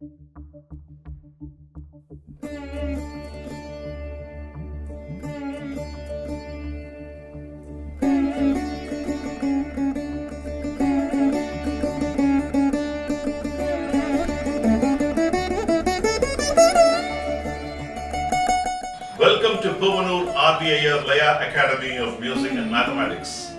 Welcome to Puvanur RBIR Laya Academy of Music and Mathematics.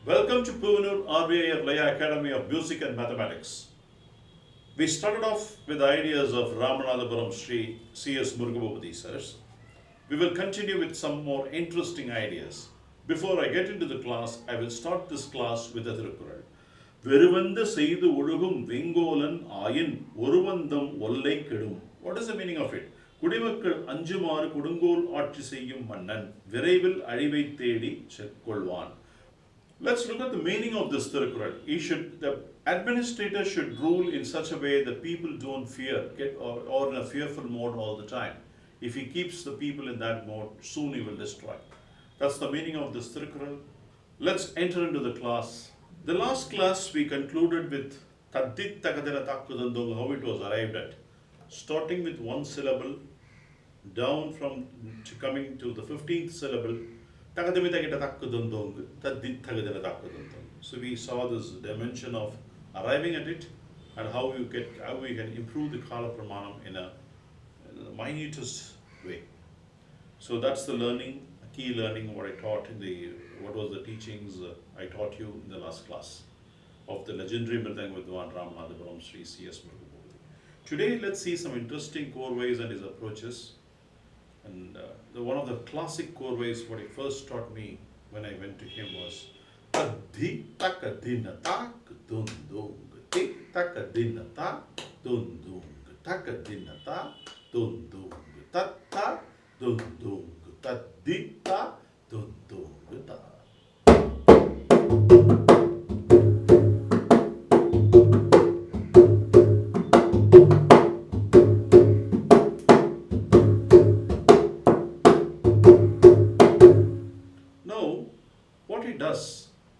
Welcome to Puvanur RBIR Laya Academy of Music and Mathematics. We started off with the ideas of Ramanathapuram Sri C.S. Murugaboopathy sirs. We will continue with some more interesting ideas. Before I get into the class, I will start this class with a Tirukkural. Veruvanda seidu olugum vengolan ayin oruvandam ollai kedum. What is the meaning of it? குடிமக்கள் அஞ்சுமாறு கொடுங்கோல் ஆட்சி செய்யும் மன்னன் விரைவில் அழிவை தேடி செற்கொள்வான். Let's look at the meaning of this Tirukkural. The administrator should rule in such a way that people don't fear, or in a fearful mode all the time. If he keeps the people in that mode, soon he will destroy. That's the meaning of this Tirukkural. Let's enter into the class. The last class we concluded with Taddit Takadira Takkudandung, how it was arrived at. Starting with one syllable, down from coming to the 15th syllable. So we saw this dimension of arriving at it and how we can improve the Kala Pramanam in a minutest way. So that's the learning, key learning what I taught what was the teachings I taught you in the last class of the legendary Mridanga Vidwan Ramanathapuram Sri C.S. Murugaboopathy. Today let's see some interesting Korvais and his approaches. And one of the classic Korvais, what he first taught me when I went to him was Taddi takadinata dundung ti takadinata dundung takadinata dundung tatta dundung taddita dundung ta.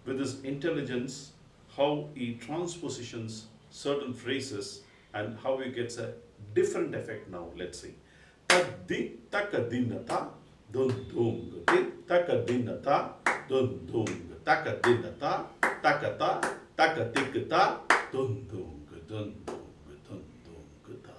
With his intelligence, how he transpositions certain phrases and how he gets a different effect now. Let's see. Taddi takadinata dundung ti takadinata dundung takadinata takata takatikata dundung dundung dundung ta.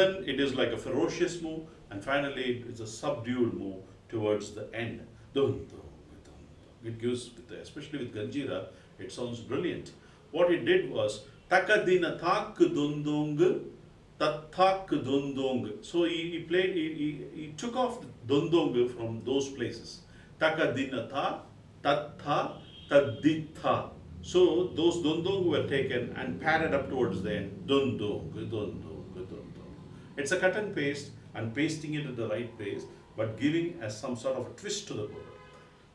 Then it is like a ferocious move, and finally it's a subdued move towards the end. It gives, especially with Ganjira, it sounds brilliant. What he did was takadina tak dundung tatak dundung. So he took off dundung from those places. Takadina ta tatta taditha. So those dundung were taken and padded up towards the end. Dundung dundung. It's a cut and paste and pasting it at the right place, but giving as some sort of a twist to the word.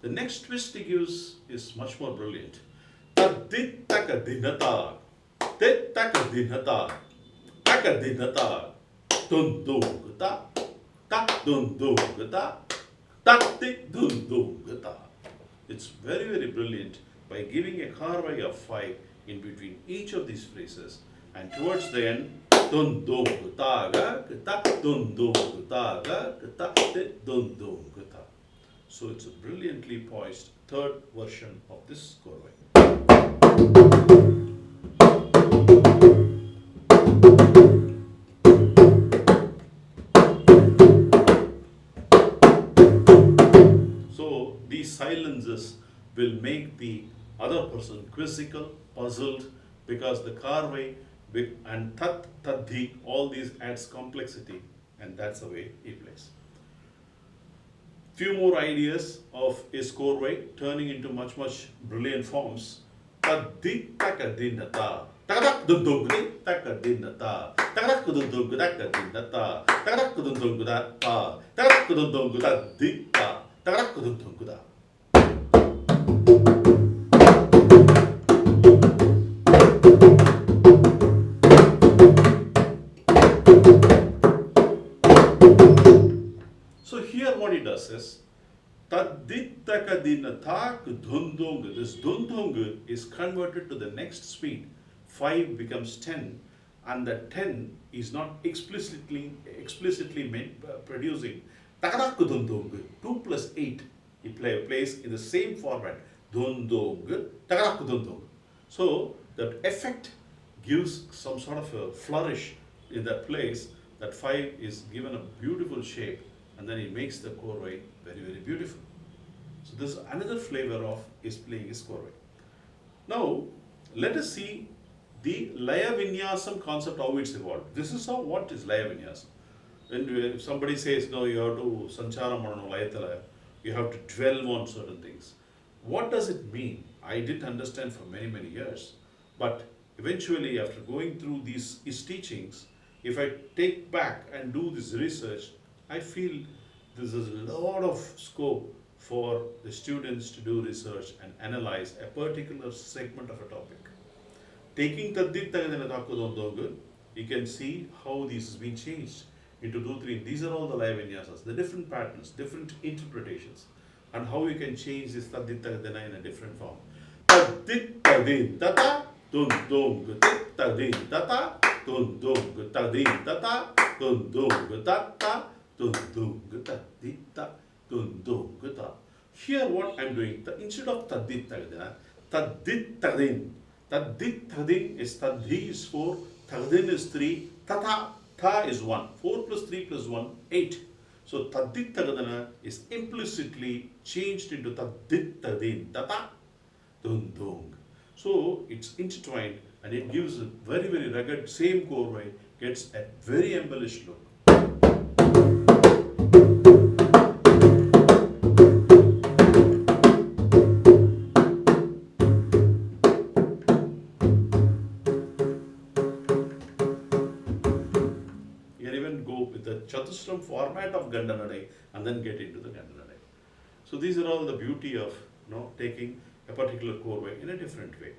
The next twist he gives is much more brilliant. Taddit takadinata, tit takadinata, takadinata, dundungata, tak dundungata, taktik dundungata. It's very, very brilliant by giving a carvai of 5 in between each of these phrases, and towards the end, so it's a brilliantly poised third version of this Korvai. these silences will make the other person quizzical, puzzled, because the karvai and tat, tadhi, all these adds complexity, and that's the way he plays. Few more ideas of his korvai turning into much brilliant forms. Taddi takadinata. Takadak dundungri takadinata. Takadak dundungu takadinata. Takadak dundungu ta. Takadak dundungu tadita. Takadak dundungu da. So here what he does is tadittakadinatak dhundung. This dhundung is converted to the next speed. 5 becomes 10, and the 10 is not explicitly producing takadak dhundung. 2 plus 8 he plays in the same format. Dhundung, takadak dhundung. So that effect gives some sort of a flourish in that place. That 5 is given a beautiful shape, and then he makes the korvai very beautiful. So this is another flavor of his playing his korvai. Now let us see the laya vinyasam concept, how it's evolved. This is how what is laya vinyasam. When somebody says no, you have to sancharam manano layatala, you have to dwell on certain things. What does it mean? I didn't understand for many years, but eventually after going through his teachings, if I take back and do this research, I feel there's a lot of scope for the students to do research and analyze a particular segment of a topic. Taking Taddit Tagadinatakudodogu, you can see how this has been changed into 2-3. These are all the laya vinyasas, the different patterns, different interpretations, and how you can change this Taddit Tagadina in a different form. Taddit Tadin Tata, Dun Dung Tadin Tata, Dun Dung Tadin Tata, Dun Dung Tata. Here what I am doing, instead of taddit tagadina, taddit tadin. Taddit tadin is tadhi is 4, tadin is 3, tata, ta is 1. 4 plus 3 plus 1, 8. So taddit tagadina is implicitly changed into taddit tadin, tata, dung. So it's intertwined, and it gives a very rugged, same korvai gets a very embellished look. Chatusram format of Gandanadai and then get into the Gandanadai. So these are all the beauty of taking a particular korvai in a different way.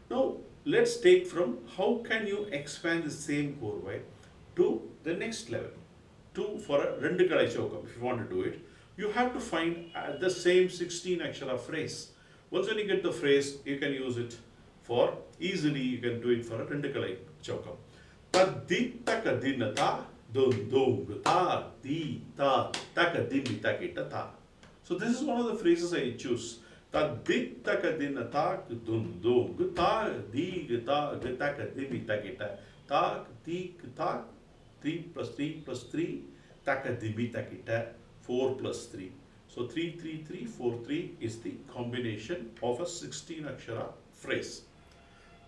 Now let's take from how can you expand the same korvai to the next level. For a Rendukalai Chokam, if you want to do it, you have to find the same 16 akshara phrase. Once when you get the phrase, you can use it for easily, you can do it for a Rendukalai Chokam. Taddittakadinata dun dung ta di ta takadimi takita ta. So this is one of the phrases I choose. Taddittakadinata dun dung ta di ta takadimi takita ta di ta 3 plus 3 plus 3 takadimi takita 4 plus 3. So 3 3 3 4 3 is the combination of a 16 akshara phrase.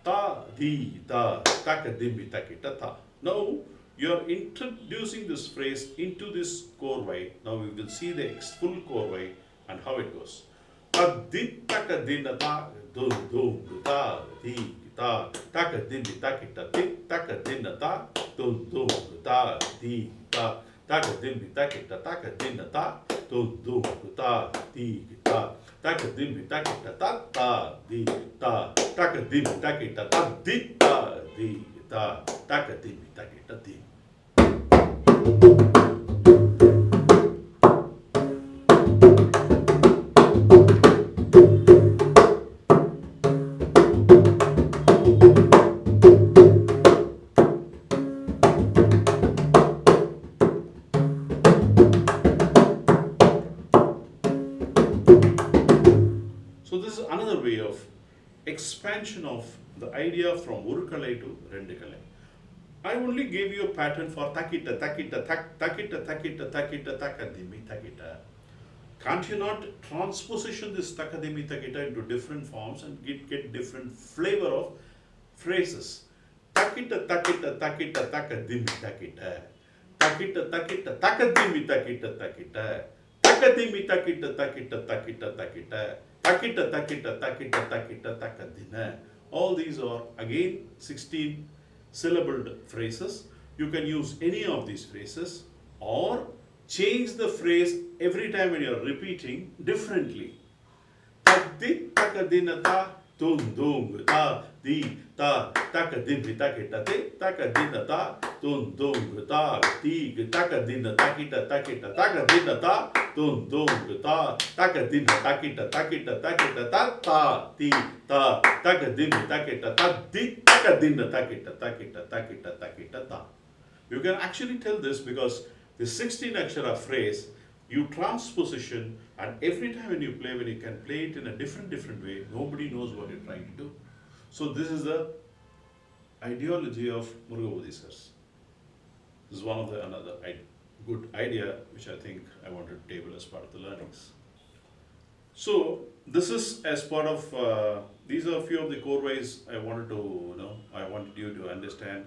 Ta di ta takadimi takita ta. Now you are introducing this phrase into this korvai. Now we will see the full korvai and how it goes. Taddittakadinata dun dung ta di ta takadimi takita takadinata dun dung ta di ta takadimi takita takadinata dun dung ta di ta takadimi takita ta di ta takadimi takita ta di ta di ta takadimi takita di. So this is another way of expansion of the idea from Urukalai to Rendukalai. I only gave you a pattern for takita, takita, takita, takita, takita, takadimi, takita. Can't you not transposition this takadimi takita into different forms and get different flavor of phrases? Takita takita takita takadimi takita. Takita takita takadimi takita takita. Takadimi takita takita takita takita. Takita takita takita takita takadina. All these are again 16 syllabled phrases. You can use any of these phrases or change the phrase every time when you are repeating differently. Taddi takadinata dum dum ta di ta takadimi takita te takadinata dum dum ta di takadina takita takita takadinata dum dum ta takadina takita takita takita ta ta di ta takadimi takita ta di takadina takita takita takita takita ta. You can actually tell this because the 16 akshara phrase, you transposition, and every time when you can play it in a different way, nobody knows what you're trying to do. So this is the ideology of Murugaboopathy sirs. This is one of the another good idea which I think I want to table as part of the learnings. So this is as part of, these are a few of the core ways I wanted to, I wanted you to understand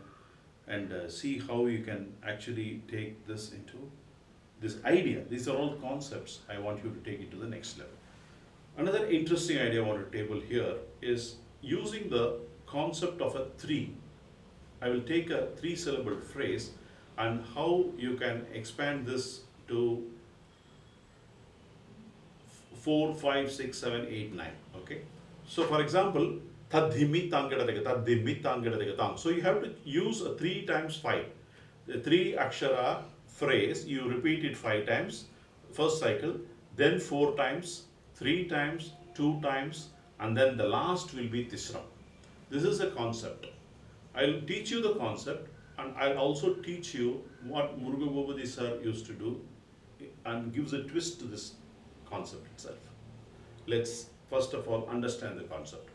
and see how you can actually take this into this idea. These are all concepts I want you to take it to the next level. Another interesting idea I want to table here is using the concept of a three. I will take a 3-syllable phrase and how you can expand this to 4, 5, 6, 7, 8, 9. Okay. So for example, so you have to use a 3 times 5. The 3 akshara phrase, you repeat it 5 times, first cycle, then 4 times, 3 times, 2 times, and then the last will be Tisra. This is a concept. I'll teach you the concept and I'll also teach you what Murugaboopathy sir used to do and gives a twist to this concept itself. Let's first of all understand the concept.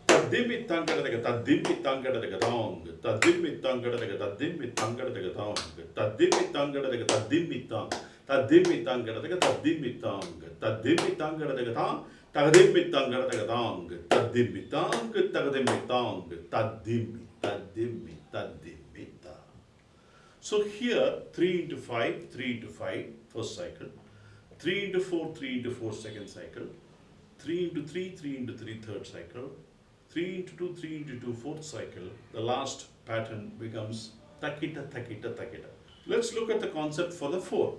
Tadimmi tangadadaga tadimmi tangadadaga dong tadimmi tangadadaga tadimmi tangadadaga dong tadimmi tangadadaga tadimmi tang tadimmi tangadadaga tadimmi tang tadimmi tangadadaga tang tadimmi tangadadaga dong tadimmi tang tadimmi tang tadimmi tadimmi tadimmi tang. So here 3 into 5, 3 into 5 first cycle, 3 into 4, 3 into 4 second cycle, 3 into 3, 3 into 3 third cycle, 3 into 2, 3 into 2 fourth cycle. The last pattern becomes takita, takita, takita. Let's look at the concept for the 4.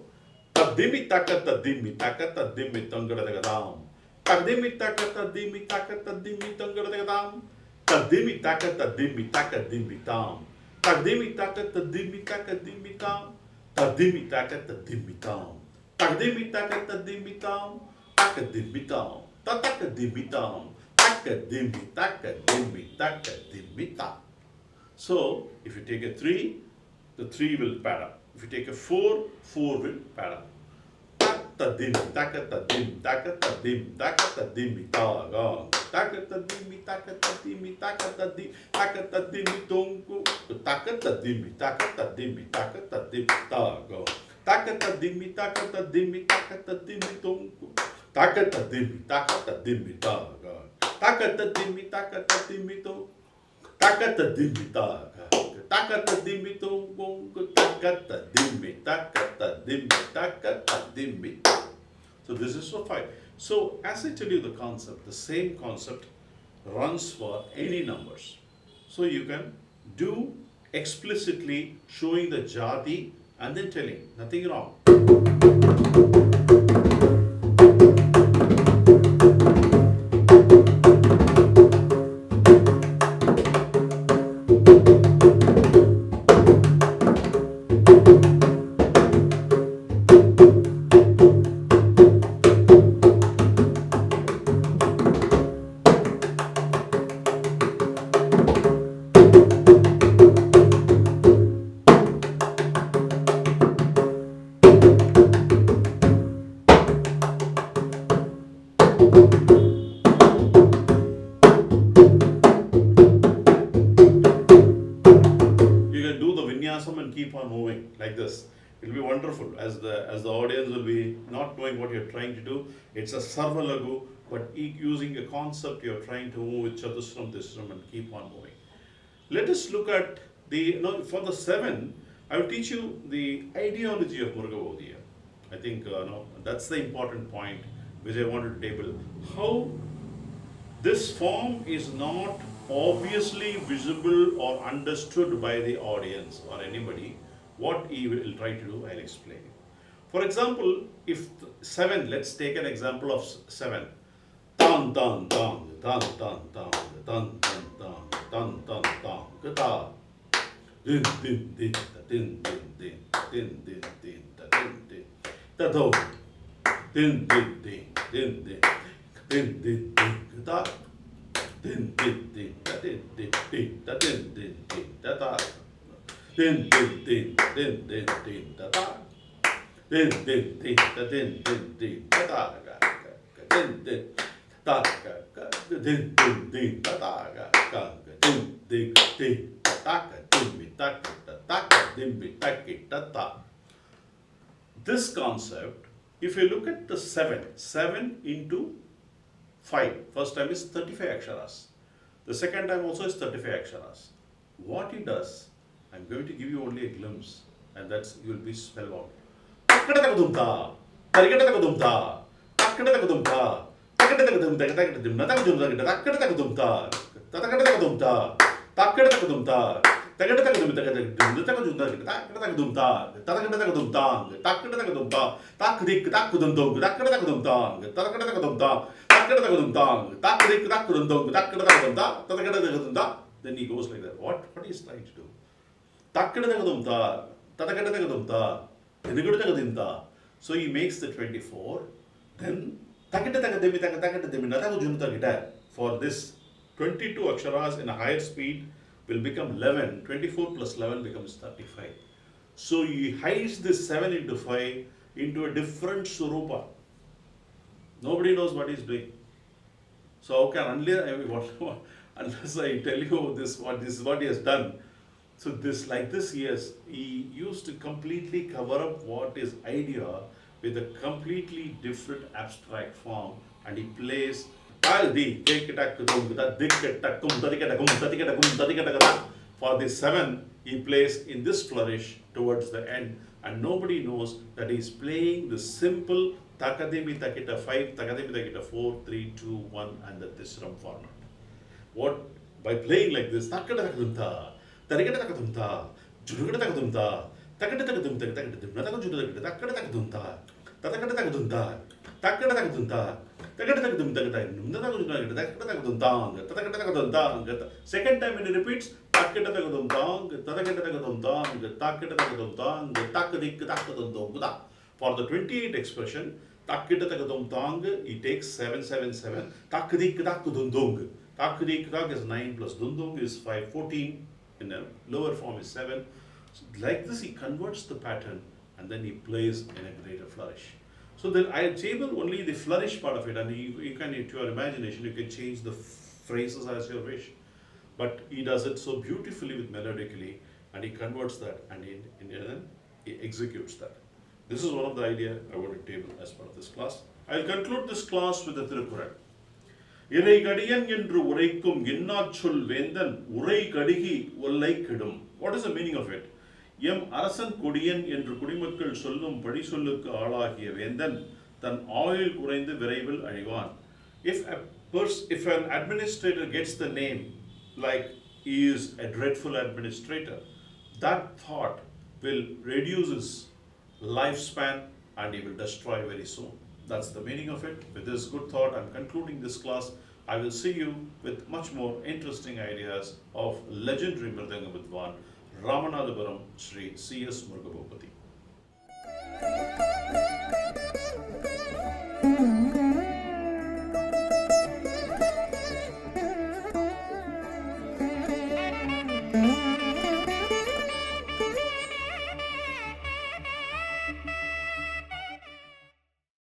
Tadimmi taka tadimmi taka tadimmi tangadadaga dam. Tadimmi taka tadimmi taka tadimmi tangadadaga dam. Tadimmi taka tadimmi taka dimmi tam. Tadimmi taka tadimmi taka dimmi tam. Tadimmi taka tadimmi tam. Tadimmi taka tadimmi tam. Takadimmi tam. Tatakadimmi tam. Takadimmi, takadimmi, takadimmi ta. So, if you take a 3, the 3 will pad up. If you take a 4, 4 will pad up. Takatadim, takatadim, takatadim, takatadimmi ta gong. Takatadimmi, takatadimmi, takatadim, takatadimmi tongu. Takatadimmi, takatadimmi, takatadim ta gong. Takatadimmi, takatadimmi, takatadimmi tongu. Takatadimmi, takatadimmi ta gong. Takatadimmi, takatadimmi to. Takatadimmi ta gong. Takatadimmi to gong. Takatadimmi, takatadimmi, takatadimmi. So this is for 5. So as I tell you the concept, the same concept runs for any numbers. So you can do explicitly showing the jati and then telling, nothing wrong. And keep on moving like this. It'll be wonderful as the audience will be not knowing what you're trying to do. It's a sarva lagu, but using a concept you're trying to move with chatusram, tisram, and keep on moving. Let us look at for the 7, I will teach you the ideology of Murugaboopathy. I think that's the important point which I wanted to table. How this form is not obviously visible or understood by the audience or anybody. What he will try to do, I'll explain you. For example, if 7, let's take an example of 7. Tan tan tan tan tan tan tan tan tan tan tan gata. Din din din din din din din din din din din tado. Din din din din din din din din gata. Din din din din din din din din din gata. Din din din din din din gata. Din din din din din din gata. Din din ta ga ga din din din ta ga ga din din din ta ga din mi ta ta din mi ta ki ta ta. This concept, if you look at the 7 into 5, first time is 35 aksharas. The second time also is 35 aksharas. What he does, I'm going to give you only a glimpse, and that's you will be spellbound. Takkadagadumta, tarigadagadumta, takkadagadumta. Then he goes like that. What is he trying to do? So he makes the 24. Then for this 22 aksharas in a higher speed will become 11. 24 plus 11 becomes 35. So he hides this 7 into 5 into a different surupa. Nobody knows what he's doing. So how can unless I tell you this is what he has done. So he used to completely cover up what is idea with a completely different abstract form, and he plays for the 7, he plays in this flourish towards the end, and nobody knows that he is playing the simple takademi takita 5, takademi takita 4, 3, 2, 1 and the tisram format. What by playing like this, takadakadumta, tarikadakadumta, judukadakadumta, second time when he repeats, for the 28 expression, he takes 777. Takdik is 9 plus dundung is 5, 14. In a lower form is 7. So like this, he converts the pattern and then he plays in a greater flourish. So then I table only the flourish part of it, and you can, to your imagination, you can change the phrases as you wish. But he does it so beautifully with melodically, and he converts that and he executes that. This is one of the idea I want to table as part of this class. I'll conclude this class with the Tirukkural. இறை கடியன் என்று உரைக்கும் என்னாச்சொல் வேந்தன் உரை கடிகி ஒல்லை கெடும். What is the meaning of it? M அரசன் கொடியன் என்று குடிமக்கள் சொல்லும் படி சொல்லுக்கு ஆளாகிய வேந்தன் தன் ஆயுள் குறைந்து விரைவில் அழிவான். If an administrator gets the name like he is a dreadful administrator, that thought will reduce his lifespan and he will destroy very soon. That's the meaning of it. With this good thought, I'm concluding this class. I will see you with much more interesting ideas of legendary Mridanga Vidwan, Ramanathapuram Sri C.S. Murugaboopathy.